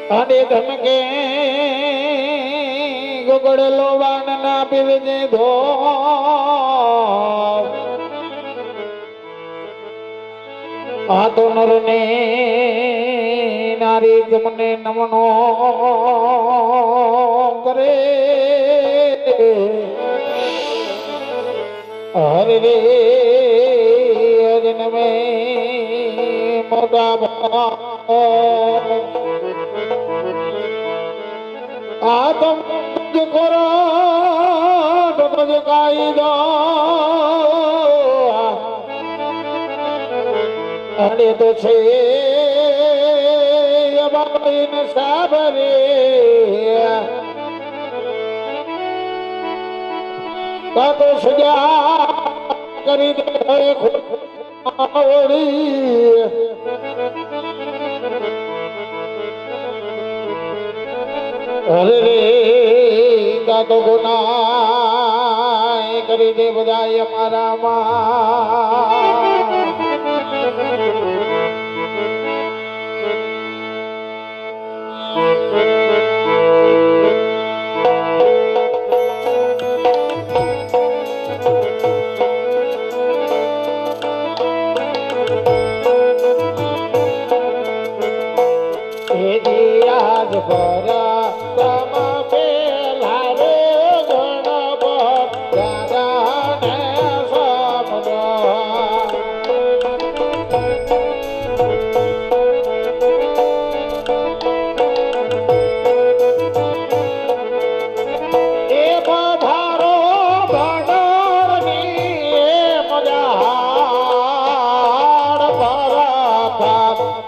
અને ધમકે ગોગડલો વાન ના પીવજે ધો આ તો નર ને નારી તમને નમનો કરે હરે રે અજન મે મોટા આતમ જો કરો તો જ કાયદો અને તો છે અબાઈન સાબરે તો સજા કરી દે ખોડી અરે રે તો ગુનાહ કરી દે બધાય અમારામાં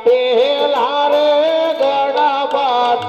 પેલા રે ગણપત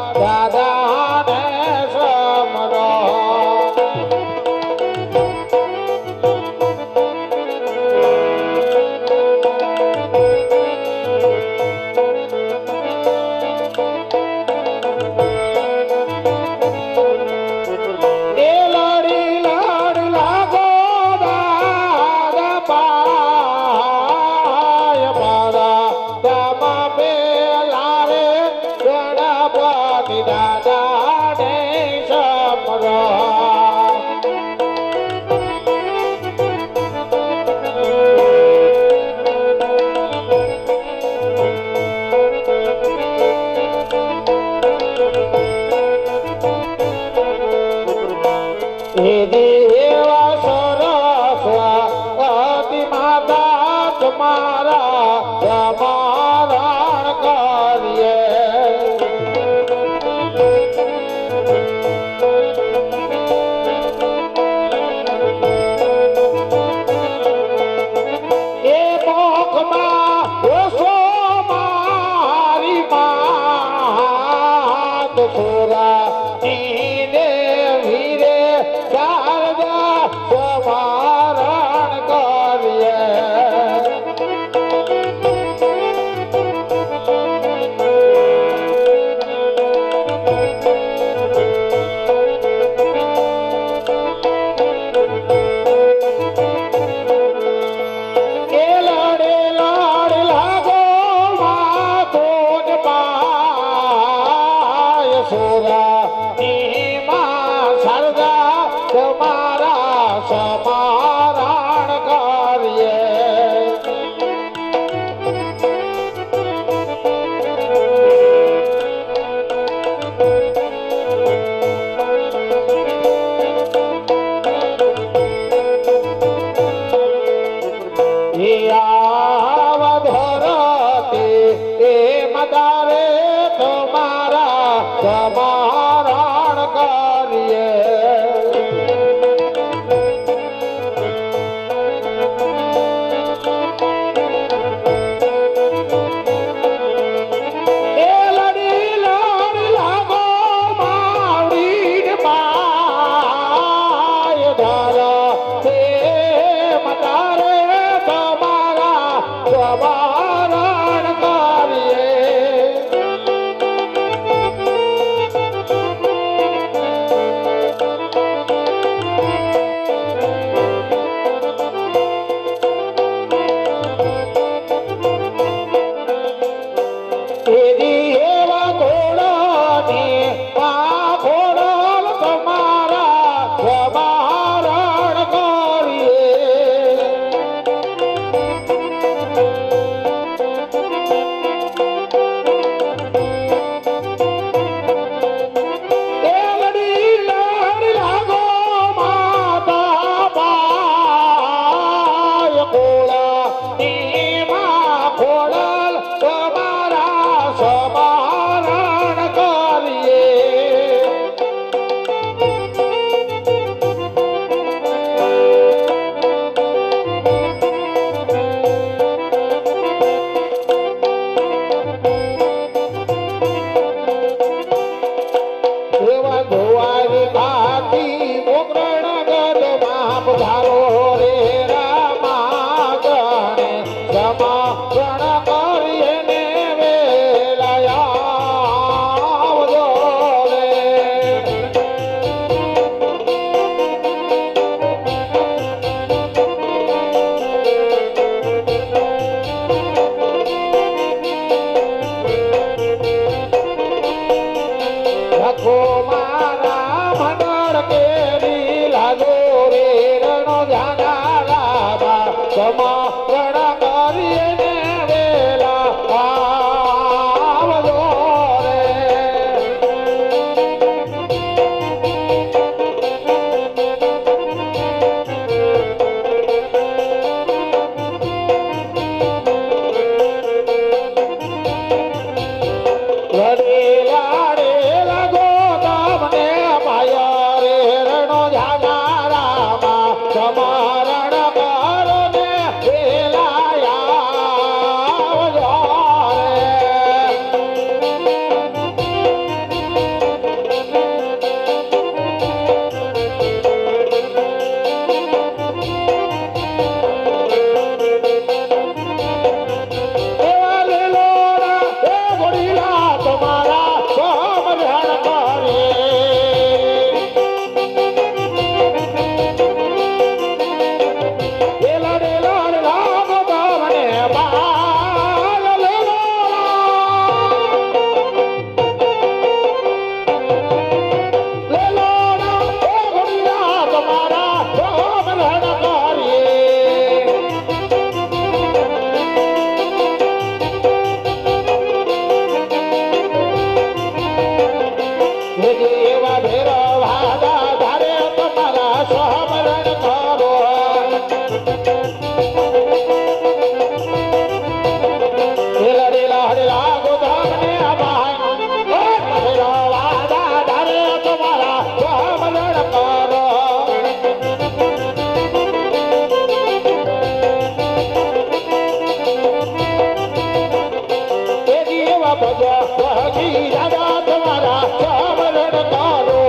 ભગી રાજા તમારા સામરણ કરો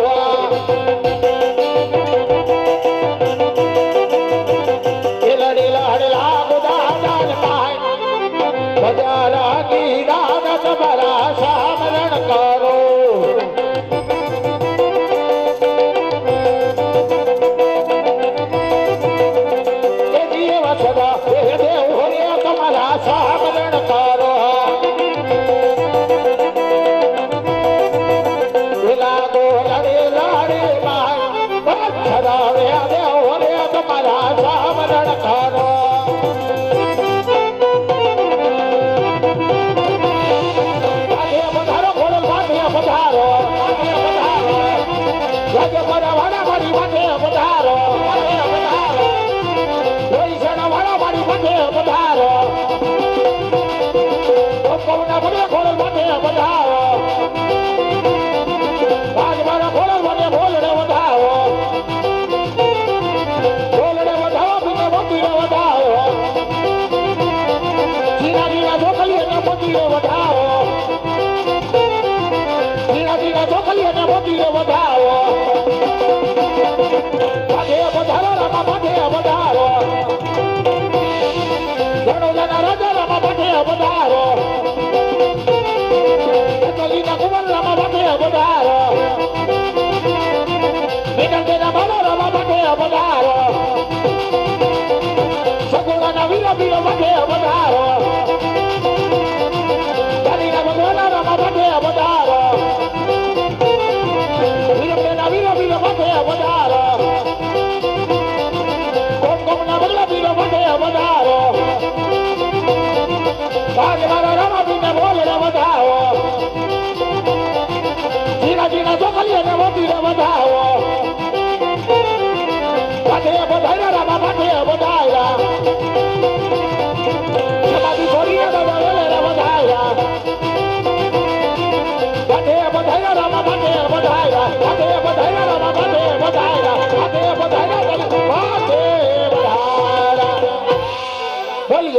એ લડી લાડલા ગુદાદાન પાય ભજા કી રાજા તમારા સામરણ કરો એ જીવ સદા એ દેવ હોરે તમારા સામરણ કરો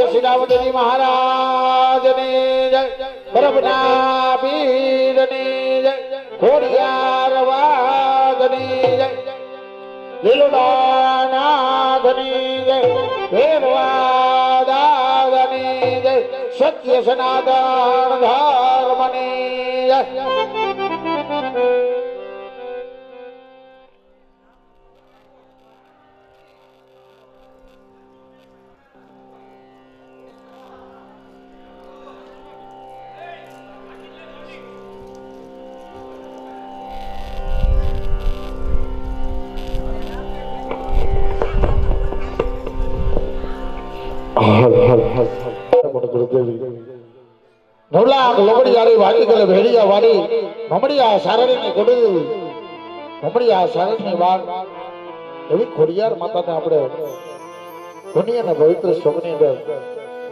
શ્રીરામજી મહારાજ ની જય બરબના પીર ની જય ખોડિયાર વાદ ની જય લીલુડાનાથ ની જય ભેરવાદાદ ની જય સત્ય સનાતન ધર્મ ની જય નવલાખ લોબડિયારી વાડી ગલે ભેડિયા વાડી મમડિયા સારણી ની ગોડુ મમડિયા સારણી વાડ એવી ખોડિયાર માતાને આપણે દુનિયાના પવિત્ર સ્વગની અંદર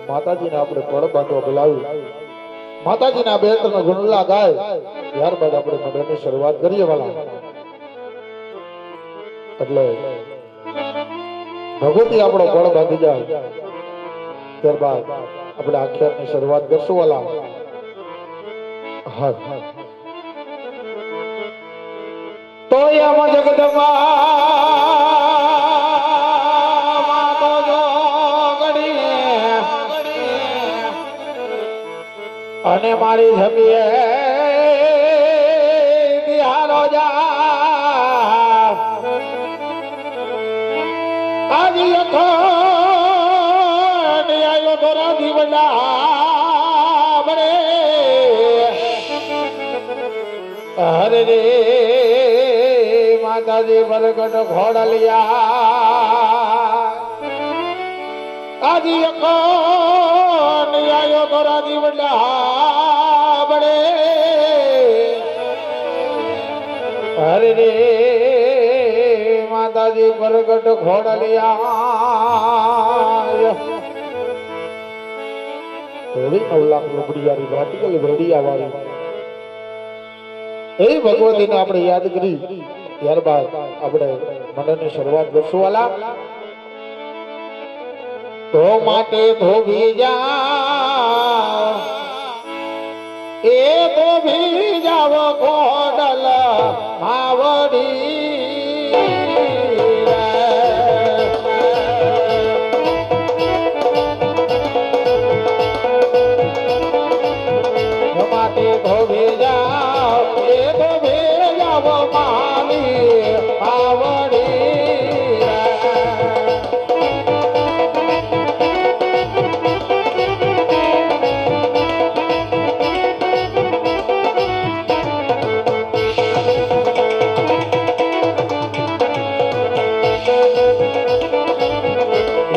માતાજીને આપણે પડ બાંધવા બોલાવી માતાજીના બે ત્રણ ગુણલા ગાય ત્યારબાદ આપણે મંડળની શરૂઆત કરીએ વાલા એટલે ભગવતી આપણો પડ બાંધી જાય ત્યારબાદ આપણે આખ્યાનની શરૂઆત કરશું વાલા હા તો યમ જગદંબા માતો જોગડી અને મારી જમીએ બિહારો જા આજી અખો નિયાયો તોરા દીવડા બરે હરે રે માતાજી પ્રગટ ઘોડલિયા આજી અખો નિયાયો તોરા દીવડા બરે હરે રે માતાજી પ્રગટ ઘોડલિયા એવી 9 લાખ લોબડિયારી વાટીકલ ભેડિયા વાળી એ ભગવતીને આપણે યાદ કરી ત્યારબાદ આપણે મંડળની શરૂઆત કરશું વાલા તો માટે ધોબી જા એ તો ભી જાવ કોડલ માવડી માટે ધોબી જાવ એ તો ભેજાવ માલી આવડી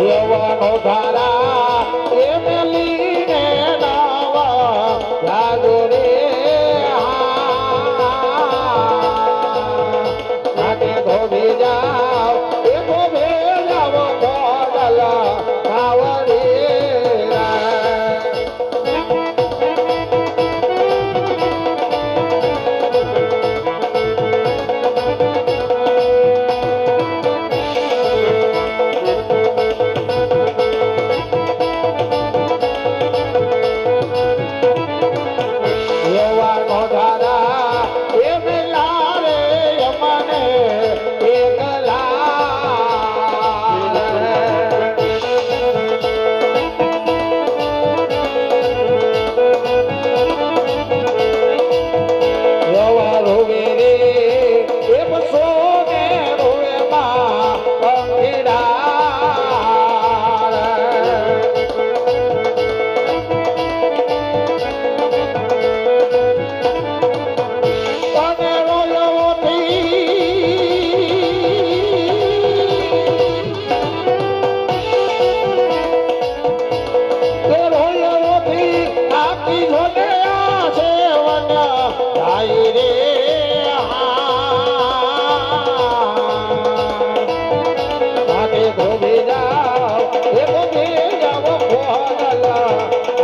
યવાનો ધારા એ મેલીને નાવા યાદો રે માટે ધોબી જાવ એ ધોબે જાવ કોડલ કાવડી યવાનો ધારા એ મેલા રે યમને એકલા યવા રોવે રે એ બસોને રોવે માં પંખીડા ધોબી જાવ એ ધોબી જાવ કોડલ આવડી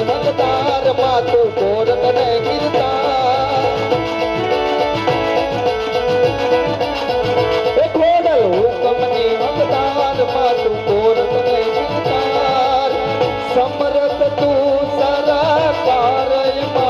ભગતાર માતું કોરત ને ગીરતા એ ખોડલ હુકમની ભગતાર માતું કોરત ને ગીરતા સમરત તું સરા કાર્ય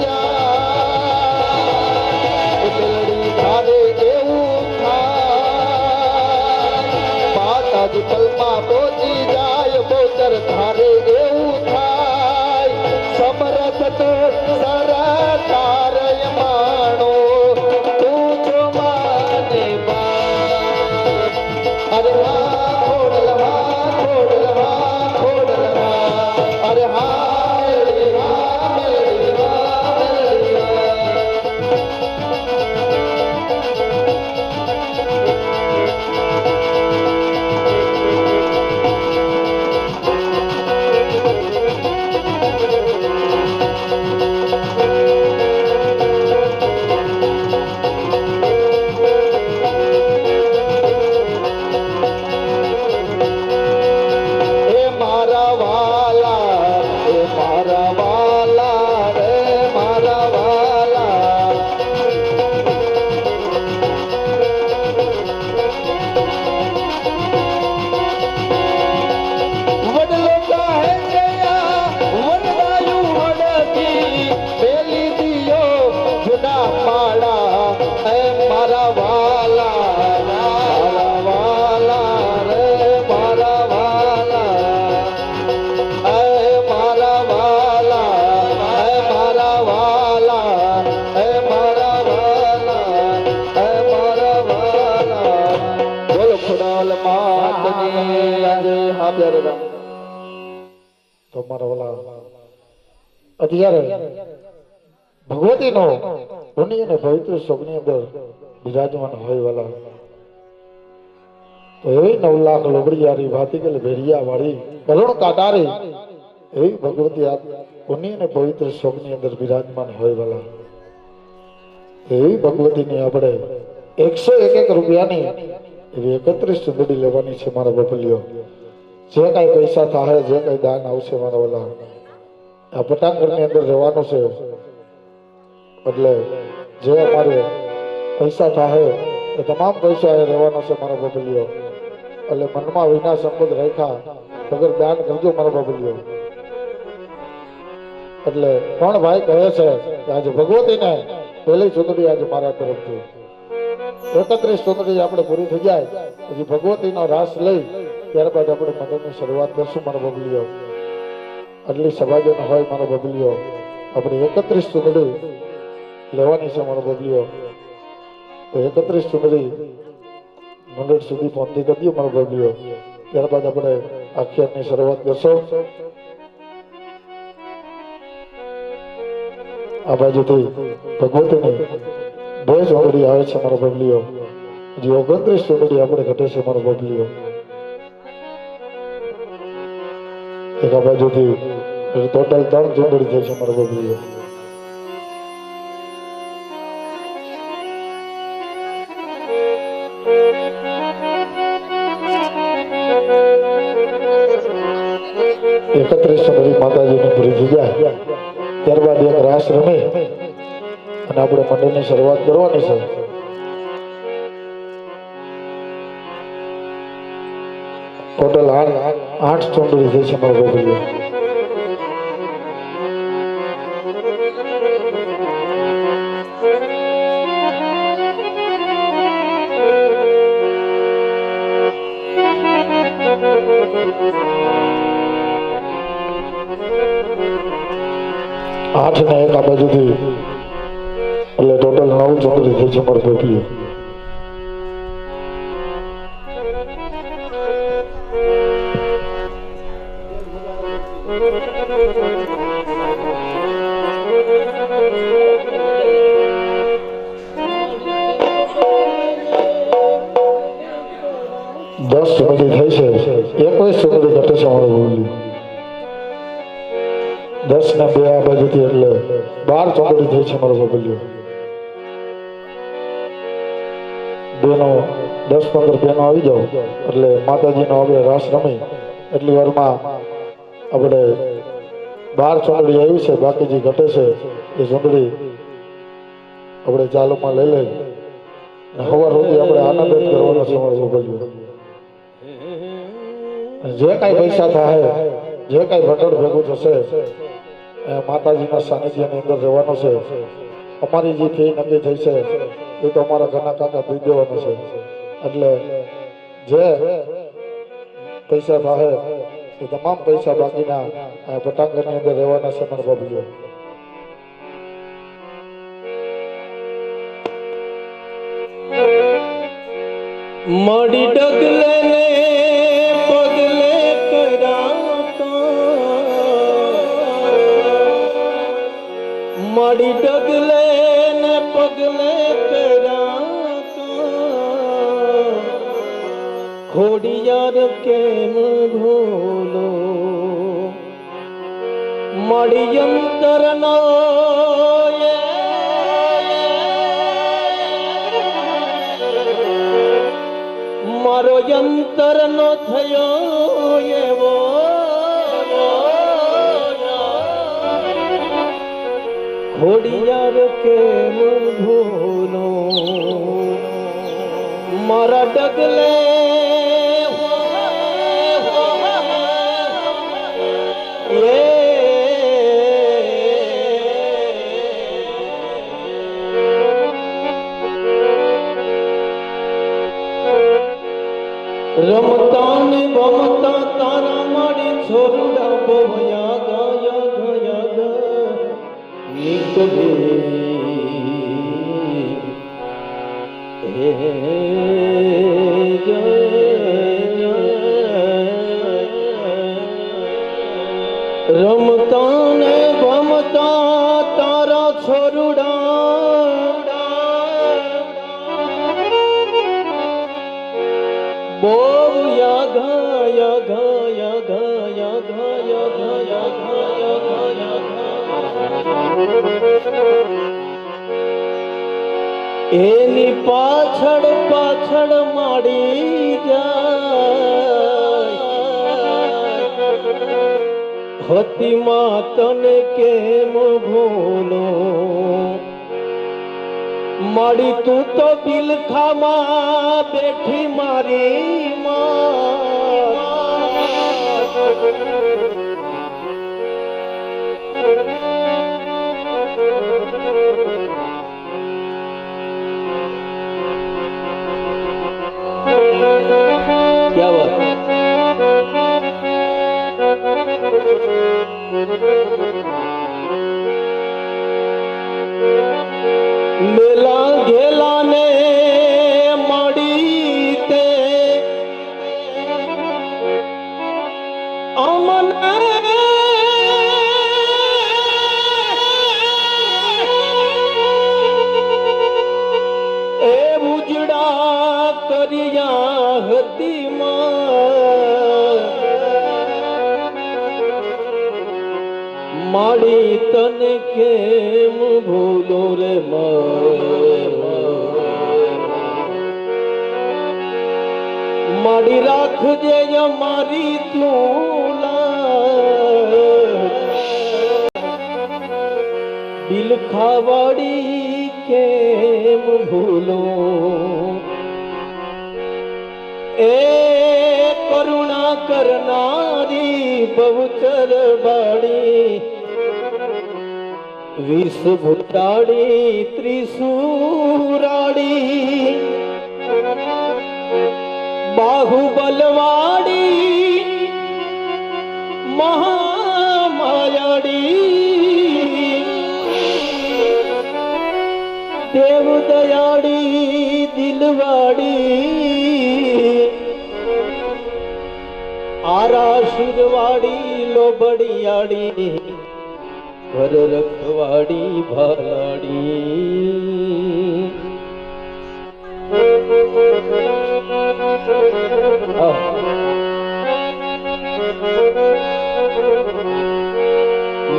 જાય મેલડી ધારે એવું થાય માતાજી પલમાં પહોંચી જાય બોચર ધારે એવું થાય સમરથ તો સરકાર માણો તું જો માને અરે હા ખોડલવા અરે હા અત્યારે ભગવતી નો પુણ્ય અને પવિત્ર સ્વપ્નની અંદર બિરાજમાન હોય વાલા તો એવી 9 લાખ લોબડિયારી ભાતીગલ ભેરિયા વાળી કરુણ કાટારી એવી ભગવતી આ પુણ્ય અને પવિત્ર સ્વપ્નની અંદર બિરાજમાન હોય વાલા એવી ભગવતીની આપણે 101 રૂપિયાની એવી 31 ચૂંદડી લેવાની છે મારા બપલિયો જે કઈ પૈસા થાય જે કઈ દાન આવશે મારા વાલા આ પટાંગણની અંદર રહેવાનું છે એટલે જે અમારે પૈસા થાય એ તમામ પૈસા એ રહેવાનો છે મારા બબલિયો એટલે મનમાં વિના સંબંધ રાખ્યા વગર દાન કરજો મારા બબલિયો એટલે પણ ભાઈ કહે છે કે આજે ભગવતીને પહેલી ચૂંટણી આજે મારા તરફથી 31 ચૂંટણી આપણે પૂરી થઈ જાય પછી ભગવતીનો રાસ લઈ ત્યારબાદ આપણે મંદિરની શરૂઆત કરશું મારા બબલિયો આટલી સભાજન હોય મારો બબલિયો આપણે 31 ચૂંટણી લેવાની છે મારો બબલિયો તો 31 ચૂંટણી મંડળ સુધી પહોંચી કરીએ મારો બબલિયો ત્યારબાદ આપણે આખ્યાનની શરૂઆત કરશો આ બાજુથી ભગવતીની 2 ચૂંટણી આવે છે મારો બબલિયો હજી 29 ચૂંટણી આપણે ઘટે છે મારો બબલિયો એક આ બાજુથી ટોટલ 3 ચૂંટણી થઈ છે મારો બબલિયો માતાજીની પૂરી થઈ જાય ત્યારબાદ એક રાસ રમે અને આપણે મંડળની શરૂઆત કરવાની છે ટોટલ 8 ચૂંટણી થઈ છે મારો બબલિયો આઠ ને એક આ બાજુથી એટલે ટોટલ 9 ચૂંટણી થઈ છે મારો બબલિયો દસ ચૂંટણી થઈ છે 21 ચૂંટણી ઘટે છે મારો બબલિયો 10 ને 2 આ બાજુથી એટલે 12 ચૂંટણી થઈ છે મારો બબલિયો બેનો 10-15 બેનો આવી જાવ એટલે માતાજીનો આપણે રાસ રમી એટલી વારમાં આપણે 12 ચૂંટણી આવી છે બાકી જે ઘટે છે એ ચૂંટણી આપણે ચાલુમાં લઈ લઈ સવાર સુધી આપણે આનંદ જ કરવાનો છે મારો બબલિયો જે કાંઈ પૈસા થાય જે કાંઈ ભંડોળ ભેગું થશે માતાજીના સાનિધ્યની અંદર રહેવાનો છે. અમારી જે ફી નક્કી થઈ છે એ તો અમારા ઘરના કાકા દઈ દેવાનું છે. એટલે જે પૈસા થાય એ તમામ પૈસા બાકીના પટાંગણની અંદર રહેવાના છે મારા બાબુજી. મડી ડગલે ને પગલે કરાતો, મડી ડગલે ને પગલે કરાતો, ખોડિયાર કેમ ભૂલો મડી અંતરનો મારો અંતર નો થયો એવો ખોડિયાર કેમ ભૂલો મારા ડગલે રમતા ને ભમતા તારા માડી છોરડા બોયા ગયા ગયા નીકળે રમતા ને ભમતા તારા છોરડા બોયા ગયા ગયા ગયા ગયા ગયા એની પાછળ પાછળ માડી જાય હતી માં તને કેમ ભૂલો માડી તું તો બિલખામાં બેઠી મારી क्या बात मेला घेला ने मड़ी ते अमन ए उजड़ा करिया हती माड़ी तने केम भूलो रे माड़ी राखजे मारी बिलखावाड़ी केम भूलो ए करुणा करनारी बहुचर बाड़ी विष भुताड़ी त्रिशूराड़ी बाहुबलवाड़ी महामायाड़ी देवदयाड़ी दिलवाड़ी आराशुरवाड़ी लोबड़ियाड़ी घर रखवाड़ी भालाड़ी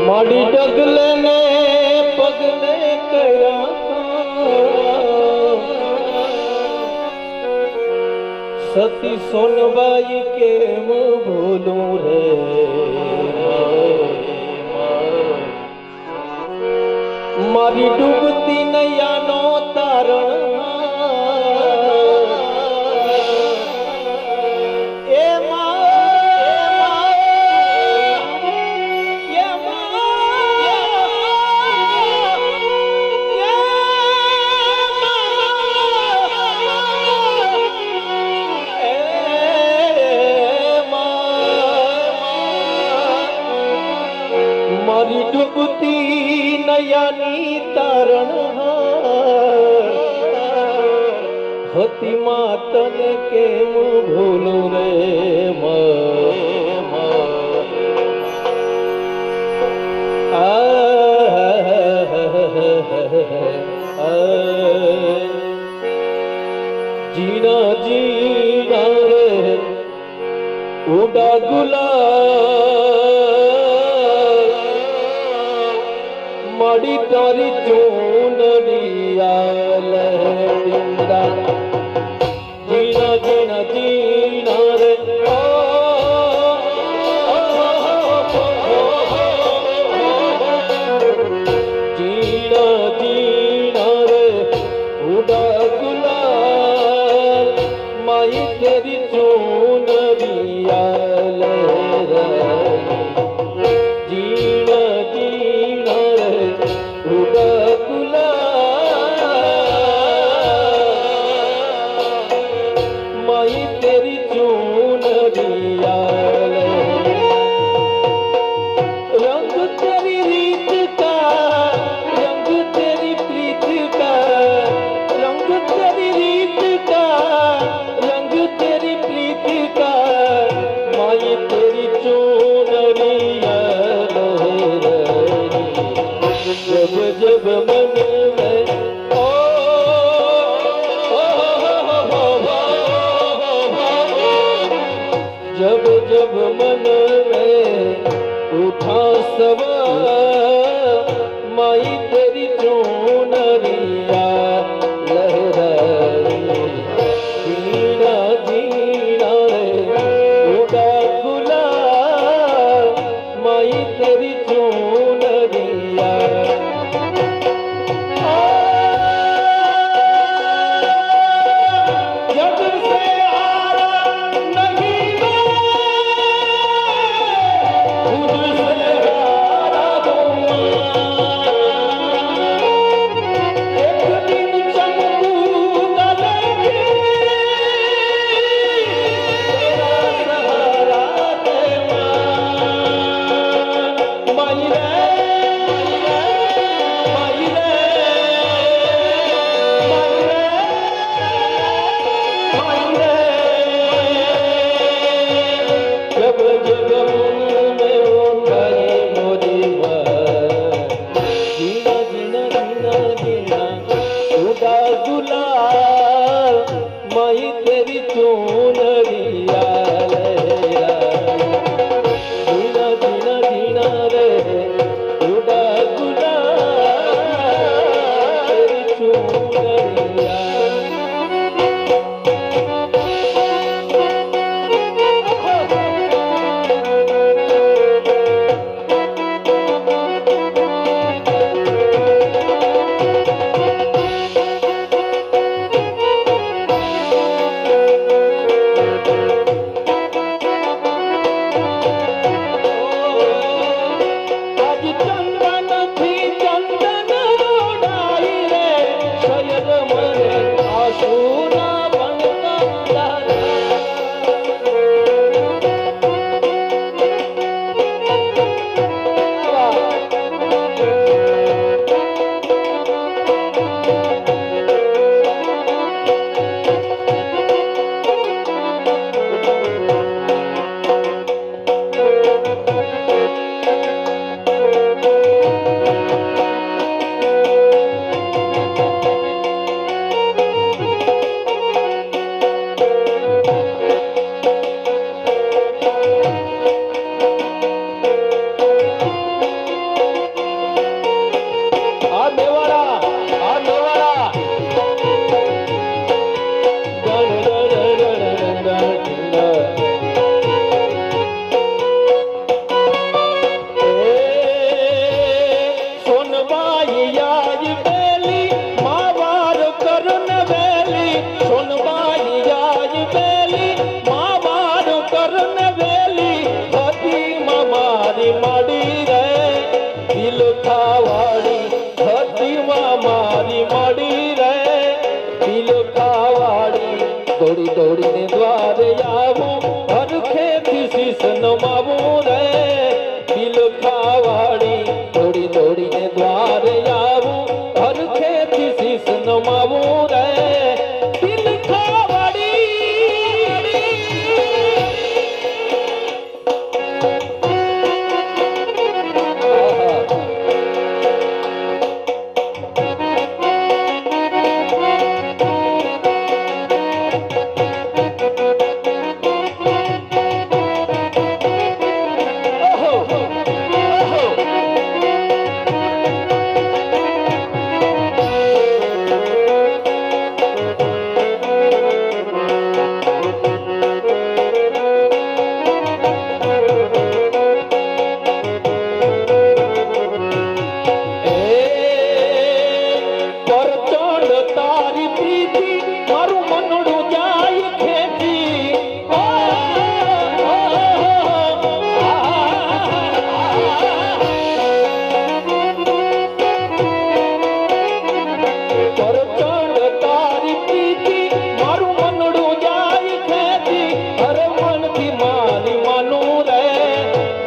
माड़ी डगले ने पगले कया सती सोनबाई केम भूलूं रे मारी डूबती नैया नो तारण સતી માતને કેમ ભૂલું રે જીના જીના રે ઉડા ગુલાબ માડી તારી ચૂનડિયા લહેરિંદા જીના જીના જીના રે જીના જીના રે ઉડા ગુલાબ માઈ તેરી ચૂનડિયા લહેરાઈ જીના જીના રે ઉડા ગુલાબ માઈ તેરી ચૂનડિયા रंग तेरी रीत का रंग तेरी प्रीत का रंग तेरी रीत का रंग तेरी प्रीत का माई तेरी चूनरिया लहराई जब जब मन में ओ जब जब मन में उठा सवार माई तेरी चूनरिया लहराई जीना जीना रे उड़ा गुलाब माई तेरी चूनरिया जब से आरा नहीं खुद से हारा एक दिन चमकूंगा लेके तेरा सहारा दे माई रे माई रे माई रे माई रे जब जब मन में उठाई मोरी जीना जीना जीना जीना उड़ा गुलाल माई तेरी चूनरिया लहराई जीना जीना जीना रे उड़ा गुलाल तेरी चूनरिया आज चंदन थी चंदन उड़ाई रे शयद मरे आसूना बनता દોડી દોડીને દ્વારે આવું હરખેથી શીશ નમાવું રે દિલ ખાવાડી દોડી દોડીને દ્વારે આવું હરખેથી શીશ નમાવું રે દિલ ખા પરચંડ તારી પ્રીતિ મારું મનડું જાય ખેતી અરે મનથી મારી માનું રે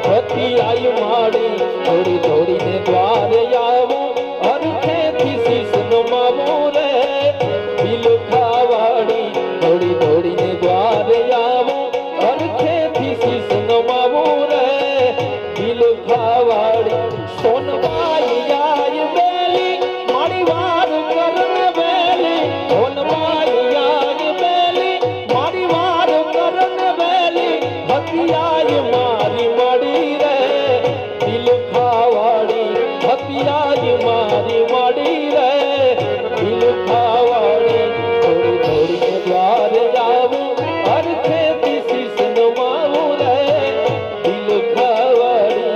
હતી આઈ માડી થોડી થોડીને દ્વારે આવું અરખેથી શીશ નમાવું રે બિલ ખાવાડી થોડી થોડીને દ્વારે આવું અરખેથી શીશ નમાવું રે બિલ ખાવાડી સોનબાઈ આય બેલી મારી વાર કરન બેલી સોનબાઈ આય બેલી મારી વાર કરન બેલી હતી આય મારી મળી રે દિલ ખાવાડી હતી આય મારી મળી રે દિલ ખાવાડી થોડી થોડી દ્વારે જાવું અરખેથી શીશ નમાવું રે દિલ ખાવાડી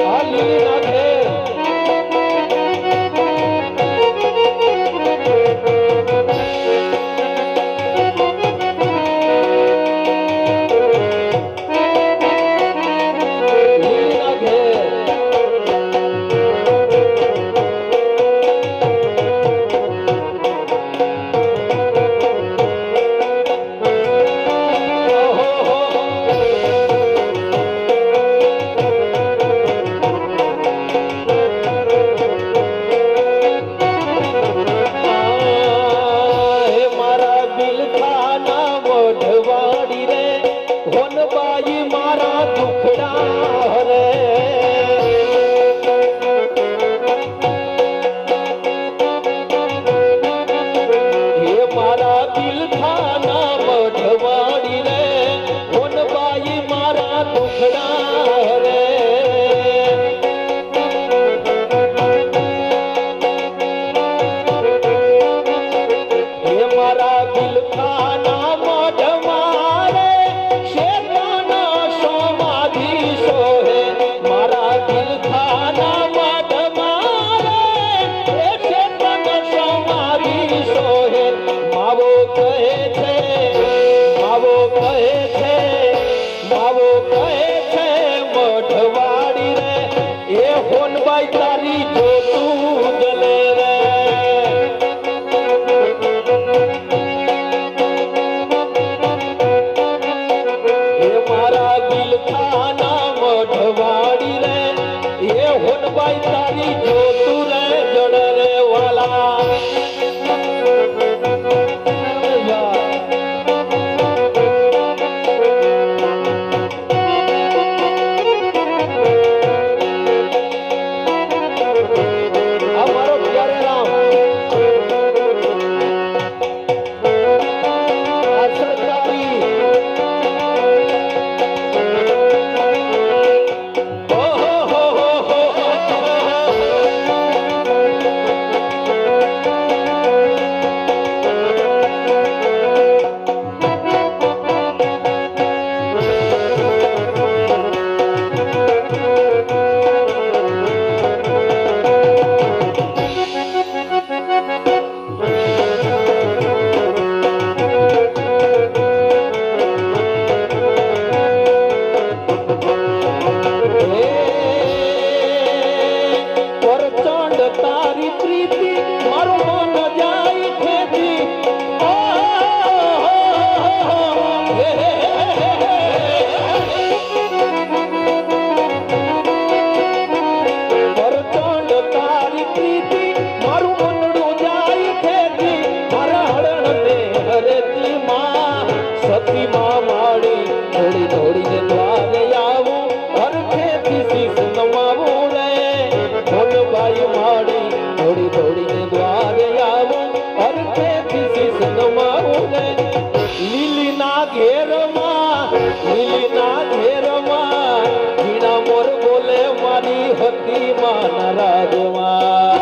આ લીલી નાખે લીલી નાખે હે મારા બિલખાના વઢવાડી રે હોનબાઈ મારા દુખડા રે હે મારા બિલખાના વઢવાડી રે હોનબાઈ મારા દુખડા રે હે મારા બિલખાના મઢવારે શેતાના સમાધિ સોહે મારા બિલખાના મઢવારે એ શેતાના સમાધિ સોહે માવો કહે છે માવો કહે છે માવો કહે છે મઢવાડી રે એ હોનબાઈ તારી જોતું જલે રે હે મારા બિલખાના મઢવાડી રે એ હોનબાઈ તારી જોતું રે જડ રે વાલા આ મારો પ્યારે રામ આ સરકારી પરચંડ તારી પ્રીતિ મારું મન જાય ખેતી પરચંડ તારી પ્રીતિ મારું મનડું જાય ખેતી મારા હળણને હરેતી માં સતી માં માડી થોડી થોડીને દ્વારે આવું હરખેથી શીશ નમાવું રે હોનબાઈ માડી થોડી થોડીને દ્વારે આવું હરખેથી શીશ નમાવું રે લીલીના ઘેરમાં ઝીણા મોર બોલે મારી હતી માના રાજમાં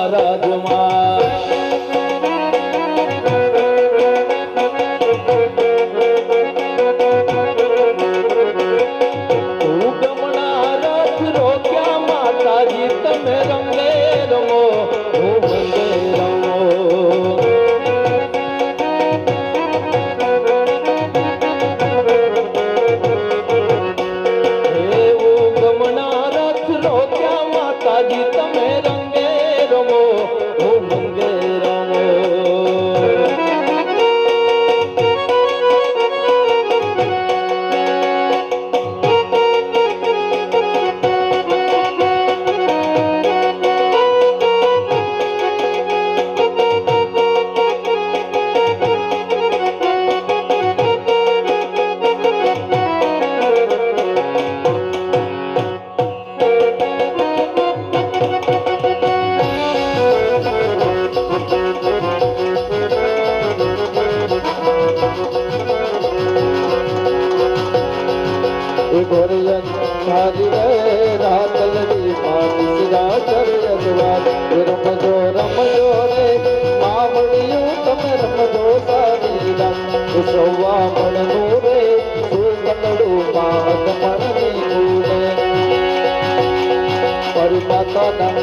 રાજમાં ઉગમણા રથ રોક્યા માતાજી તમે રંગે રમો હું રંગે રમો હે ઉગમણા રથ રોક્યા માતાજી તમે રંગે રમો હું રંગે રમો ગોરિયન સાજી રે રાતલડી માનસરા ચરયદવાદ રમજો રમજો રે માવડિયું તમે રમજો સારી રાત સવા મણનું રે સુકંદડું માત મણની ઉડે મારી માતાના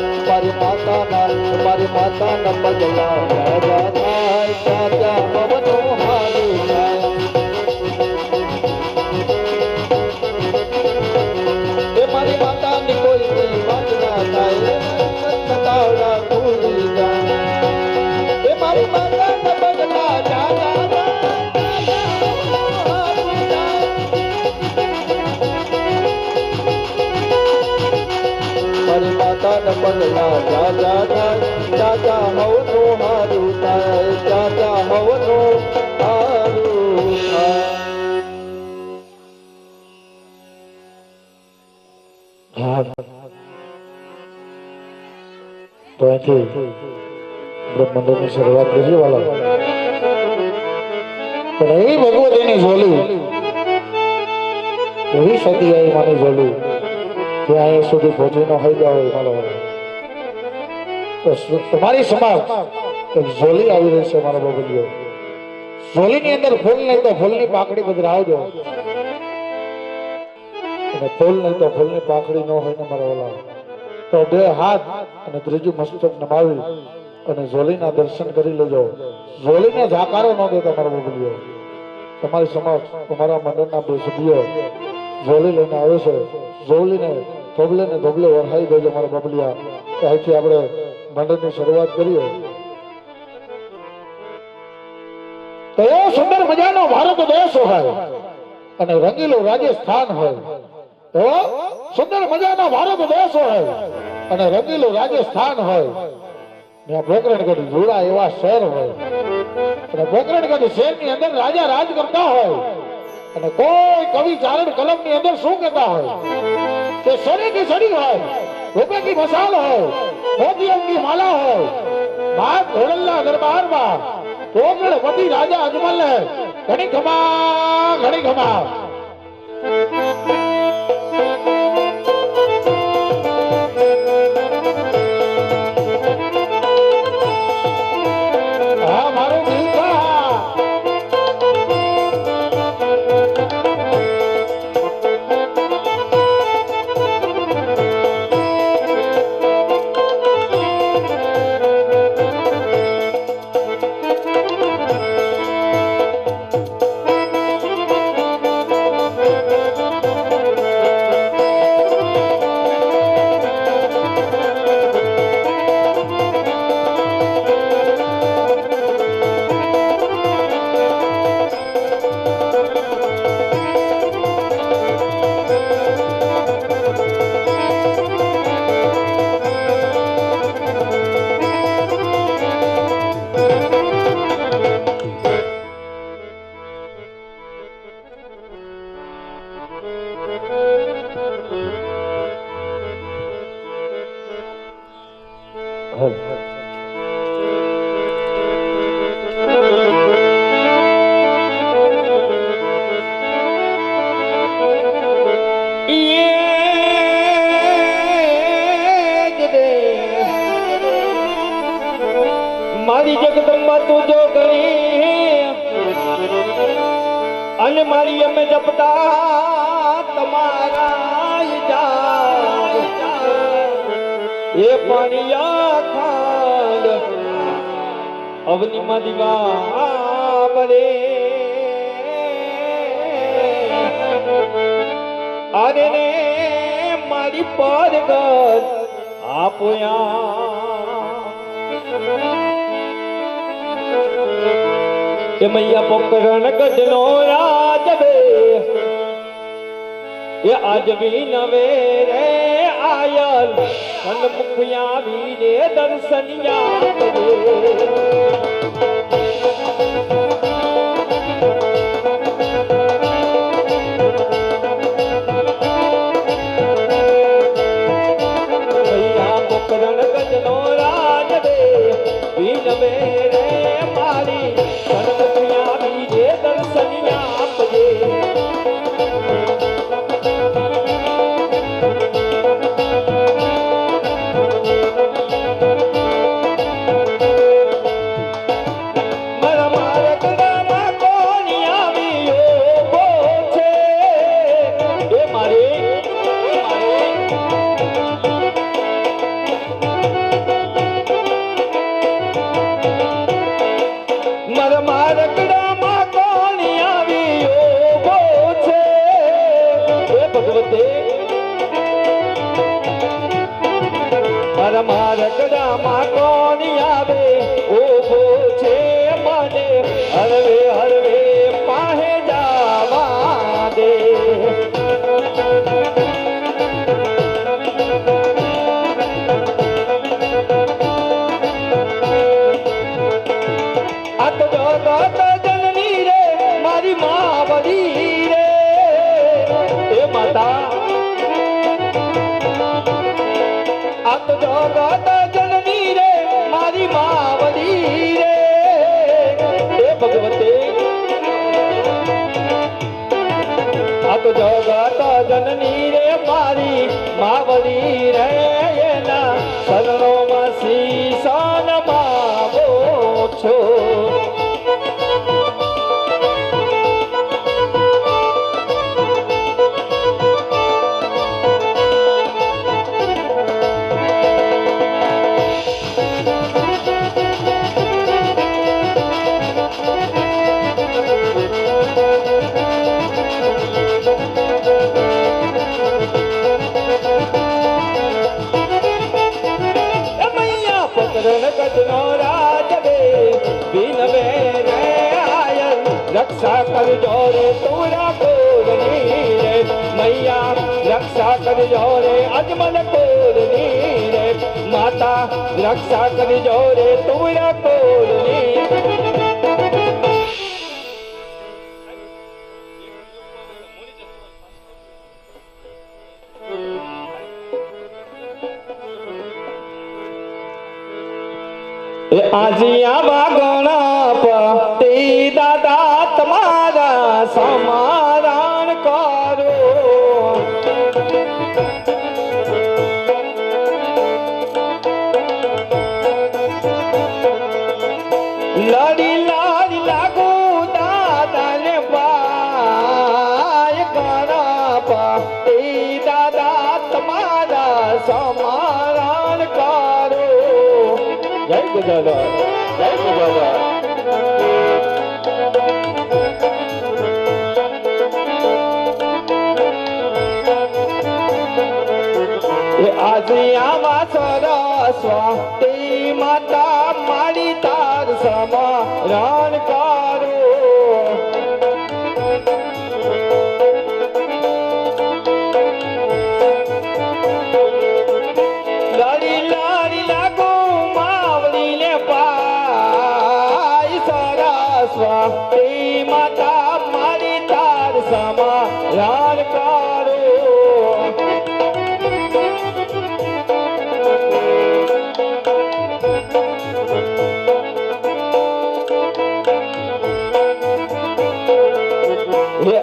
પગલા રાજા થાય સાજા પવનો હારું થાય મારી માતાની કોઈ વાત ના થાય કતાવડા ભૂલી જાય એ મારી માતાના પગલા જા જા મારી માતાના પગલા જા જા જા જા હવનું હારું થાય જા જા હવનું હારું થાય તો અહીંથી બ્રહ્માંડની શરૂઆત કરીએ વાલા પણ એવી ભગવતીની ઝોલી એવી સતી આવી માની ઝોલી કે અહીંયા સુધી પહોંચી ન થઈ ગયા હોય મારો તો તમારી સમાજ એક ઝોલી આવી રહી છે મારો બબલીઓ ઝોલીની અંદર ફૂલ નહીં તો ફૂલની પાકડી પધરાવજો અને ફૂલ નહીં તો ફૂલની પાકડી ન હોય ને મારા ઓલા તો બે હાથ અને ત્રીજું મસ્તક નમાવી અને ઝોલીના દર્શન કરી લેજો ઝોલીને જાકારો ન દેતા મારો બબલીઓ તમારી સમક્ષ તમારા મંડળના બે સભ્યો ઝોલી લઈને આવે છે ઝોલીને ધોબલે ને ધોબલે વરહાઈ દેજો મારા બબલિયા અહીંથી આપણે મંડળની શરૂઆત કરીએ તો એવો સુંદર મજાનો ભારત દેશ હોય અને રંગીલું રાજસ્થાન હોય એવો સુંદર મજાનો ભારત દેશ હોય અને રંગીલું રાજસ્થાન હોય ત્યાં પોકરણગઢ જોડા એવા શહેર હોય અને પોકરણગઢ શહેરની અંદર રાજા રાજ કરતા હોય અને કોઈ કવિ ચારણ કલમ ની અંદર શું કહેતા હોય કે સોને की सड़ी હોય રૂપે की मसाल હોય મોતિયા की माला હોય બાદ ઘોડલના દરબારમાં પોકરણપતિ રાજા અજમલ ઘણી ખમા મારી જગદંબા તું જો ગઈ અને મારી અમે જપતા તમારા જાપ એ પાણીયા ખાંડ અવનીમાં દીવા બરે અરે રે મારી પરગત આપોયા એ મૈયા પોકરણ ગજનો રાજવે એ આજ બી નવે રે આયલ સન્મુખિયા વીરે દર્શનિયા મૈયા પોકરણ ગજનો રાજવે બી નવે રે મારી સન્મુખિયા વીરે દર્શનિયા આપજે રગડામાં કોણ આવે ઓભો છે મને હરવે હરવે પાહે જાવા દે આ તો જનની રે મારી માવડી રે એ માતા આ તો જગત જનની રે મારી માવડી રે એ ભગવતે આ તો જગત જનની રે મારી માવડી રે એના શરણોમાં શીશાન માવો છો ગજનો રાજવે બિનવે રે આયલ રક્ષા કરજો રે તુરા કોરની રે મૈયા રક્ષા કરજો રે અજમલ કોરની રે માતા રક્ષા કરજો રે તુરા કોરની આजिया ગણપતિ દાદા તમારા સમારણ કરો લડી લડી લાગુ દાદાને પાય ગણપતિ દાદા તમારા સમારણ કરો જય ગુજારા જય ગુજારા આजिया સરસ્વતી માતા મારી તાર સમરણ કરો લડી લડી લાગુ માવડીને પાય સરસ્વતી માતા મારી તાર સમરણ કરો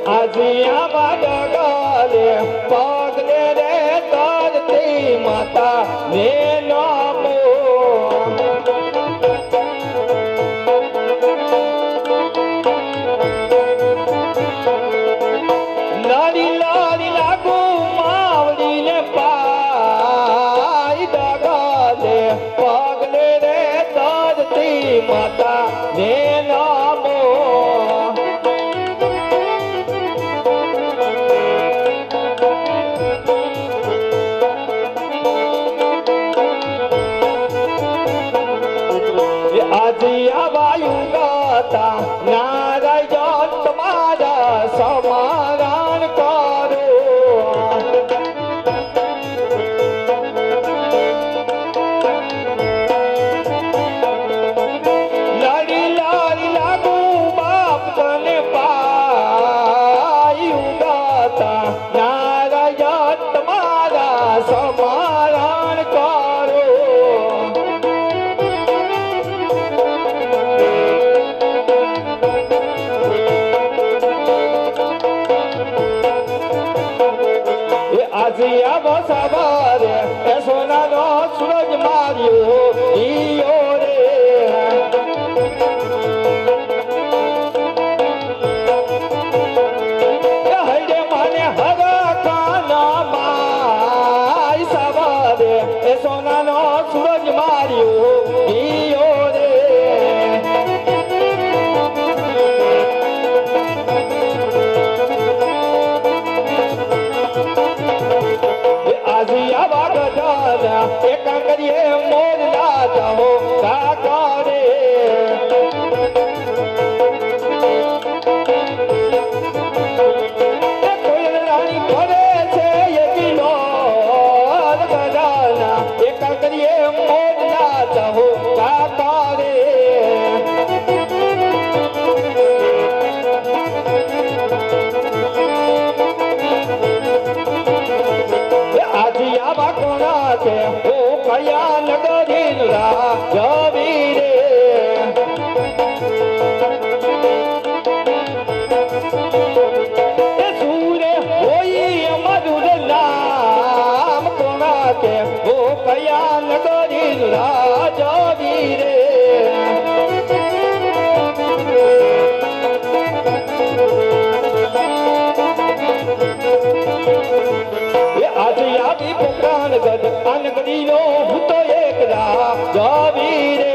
આजिया ડગલે પગલે રે તરતી માતા ને નમો માતા ને નામો આજે આવાયું ગાતા નારાયણ તમારા સમારાણ કરો લાડી લાડી લાગુ બાપ તને પાયું ગાતા નારાયણ તમારા સમારાણ કરો આજે આવો સવારે એ સોનાનો સૂરજ માર્યો ઈયો રે એ હૈડે મને હરા કાના માય સવારે એ સોનાનો સૂરજ માર્યો ઈયો રે આજે આવા ગઢાના એક કરીએ મોર લાતા હો કાકા રે કોયલ રાણી ફરે છે એ કિલો ગઢાના એક કરીએ મોર લાતા હો કાકા રે આજે આવા કોણા છે ઓ કયા નગરી જવી રે એ સૂરે હોય અમારું નામ કોણા છે ઓ કયા નગરી જવી રે આજે આવી પોકાન ગદ અનગડીનો હું તો એકલા જાવી રે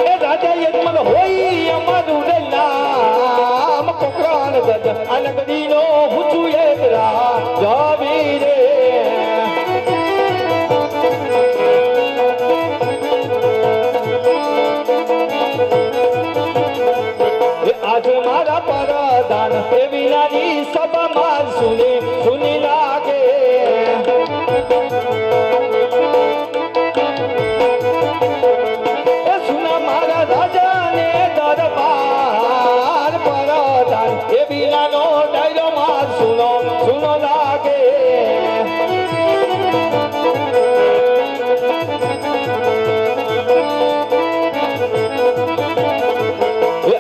એ રાજા યજમાન હોય અમારું નામ પોકાન ગદ અનગડીનો હું છું એકલા જાવી રે આજે મારા પરદાન એ વિનાની સભામાં સુની સુની લાગે એ સુના મારા રાજાને દરબાર પરદાન એ વિનાનો ડાયરો માર સુનો સુનો લાગે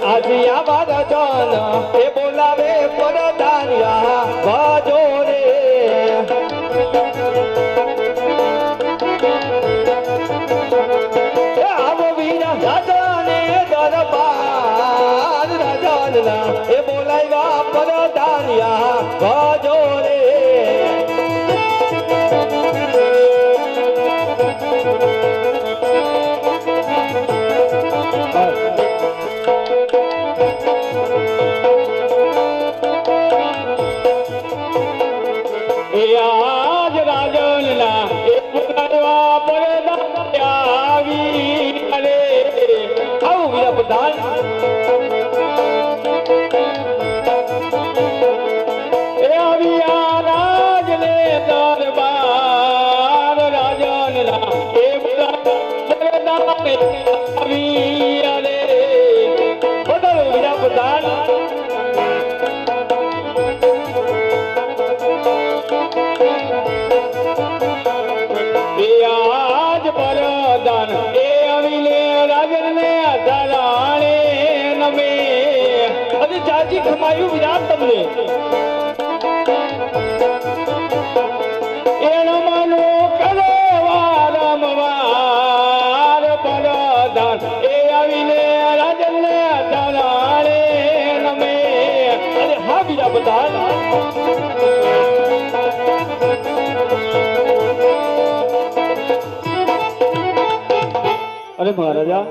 આજે આવા રાજાન એ બોલાવે પરદાનિયા બાજો રે એ આવો વીરા રાજાને દરબાર રાજાના એ બોલાવ્યા પરદાનિયા બાજો રે આજ રાજનના એક બોલાવ્યા પરદાનિયા આવી અરે આવું વીરા પ્રધાન એ આવ્યા રાજને દરબાર રાજનના એ બોલાવ્યા આવી અરે બદલો વીરા પ્રધાન આજ પરદાન એ અવિલે રાજને ધરાણે નમે અરે જાજી ખમાયું વિરાટ તમને એણમનો કરો વારંવાર પરદાન એ અવિલે રાજને ધરાણે નમે અરે હા વિરા પ્રધાન અરે મહારાજા,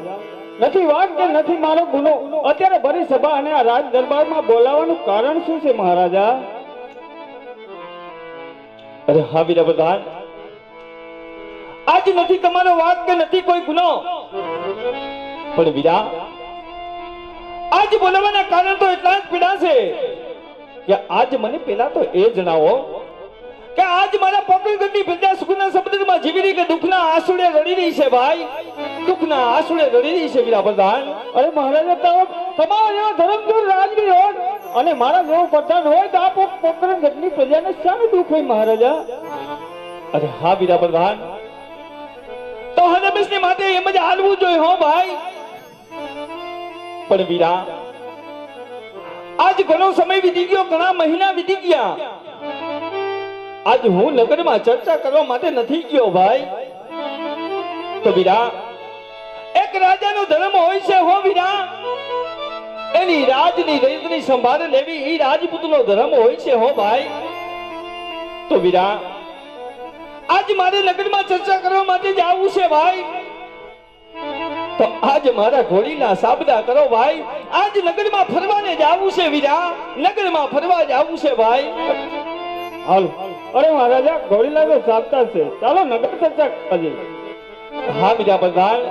નથી વાત કે નથી મારો ગુનો. અત્યારે ભરી સભા અને આ રાજ દરબારમાં બોલાવવાનું કારણ શું છે મહારાજા? અરે હા વીરા પ્રધાન, આજ નથી તમારો વાક કે નથી કોઈ ગુનો, પણ વીરા આજ બોલાવવાના કારણ તો એટલા જ પીડા છે કે આજ મને પેલા તો એ જણાવો કે આજ મારા પોકળગઢની પ્રજા સુખના સમુદ્રમાં જીવી રહી કે દુઃખના આંસુડે રડી રહી છે ભાઈ? દુઃખના આંસુડે રડી રહી છે વીરા પ્રધાન. અરે મહારાજા, તમારા જેવા ધર્મદૂત રાજવી હોય અને મારા જેવો પ્રધાન હોય તો આ પોકળગઢની પ્રજાને શાનું દુઃખ હોય મહારાજા? અરે હા વીરા પ્રધાન, તો હરમેશને માટે એમ જ હાલવું જોઈએ હો ભાઈ. પણ વીરા આજ ઘણો સમય વીતી ગયો, ઘણા મહિના વીતી ગયા. આજ હું નગરમાં ચર્ચા કરવા માટે નથી ગયો ભાઈ. તો વીરા એક રાજાનો ધર્મ હોય છે હો વીરા, એની રાજની રીતની સંભાળ લેવી એ રાજપૂતનો ધર્મ હોય છે હો ભાઈ. તો વીરા આજ મારે નગરમાં ચર્ચા કરવા માટે જ આવવું છે ભાઈ. તો આજ મારા ઘોડીના સાબદા કરો ભાઈ. આજ નગરમાં ફરવાને જ આવવું છે વીરા, નગરમાં ફરવા જ આવવું છે ભાઈ. હાલો. અરે મહારાજા, ઘોડીના તો સાબતા છે, ચાલો નગર ચર્ચા કરીએ. હા વીરા પ્રધાન,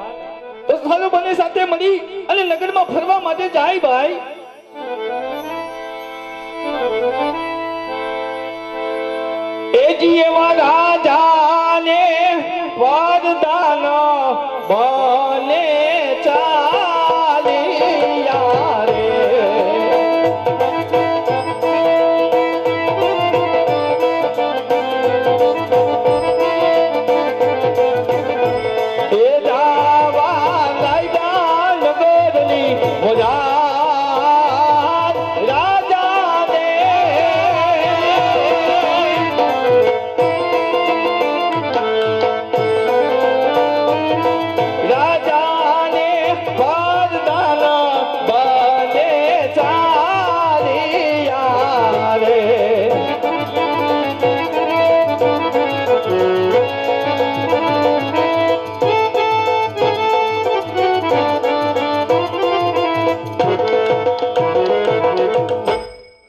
તો ચાલો બંને સાથે મળી અને નગરમાં ફરવા માટે જાય ભાઈ. એ જી એવા